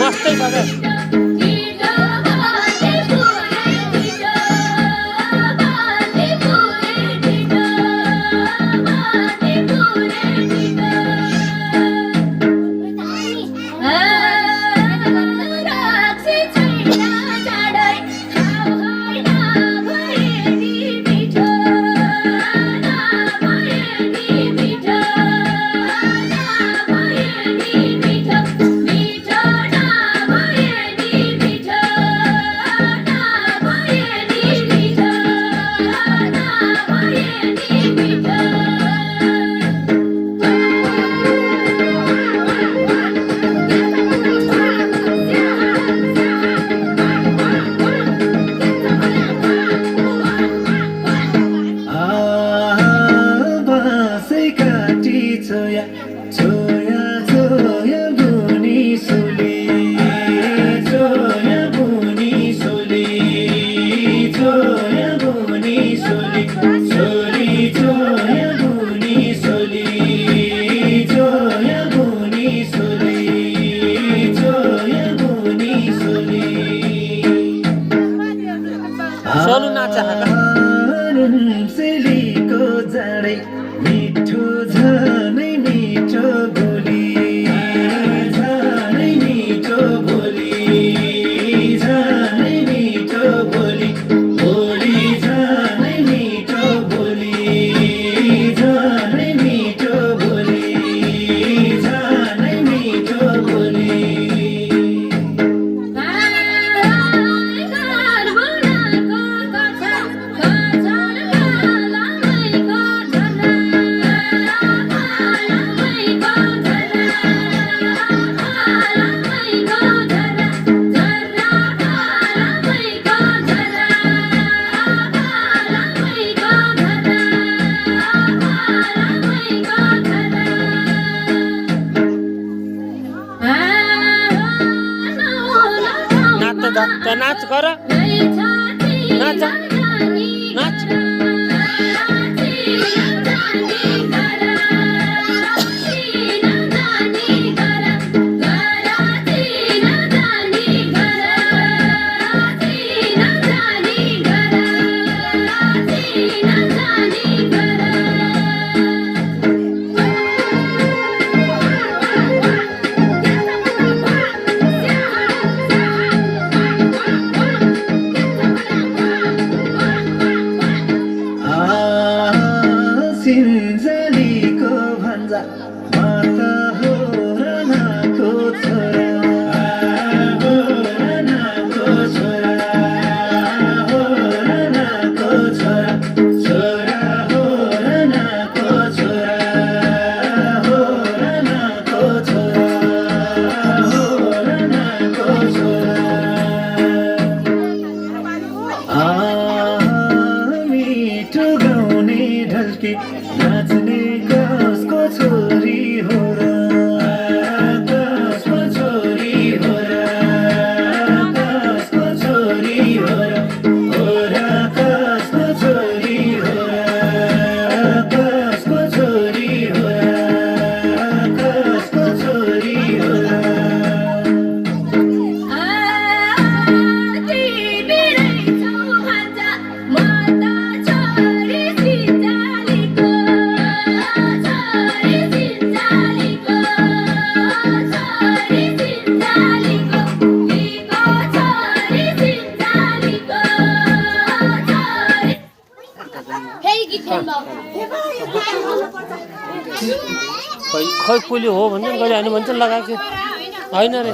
मस्तै छ क्या सोनु नाचा मिठो झनै मिठो बोली झनै मिठो बोली झनै मिठो बोली बोली झनै मिठो बोली झनै मिठो बोली झनै मिठो बोली त नाच गर नाच नाच सिन्जलीको भन्छ माता हो रनाको छोरा हो रनाको छोरा हो रनाको छोरा छोरा हो रनाको छोरा हो रनाको छोरा हो रनाको छोरा मिठो गाउने ढल्के नाच्ने कसको छोरी हो र कसको छोरी हो र कसको छोरी हो र कसको छोरी हो र कसको छोरी हो र कसको छोरी हो र खै पुली हो भन्छ कहिले होइन भन्छ लगाएको होइन रे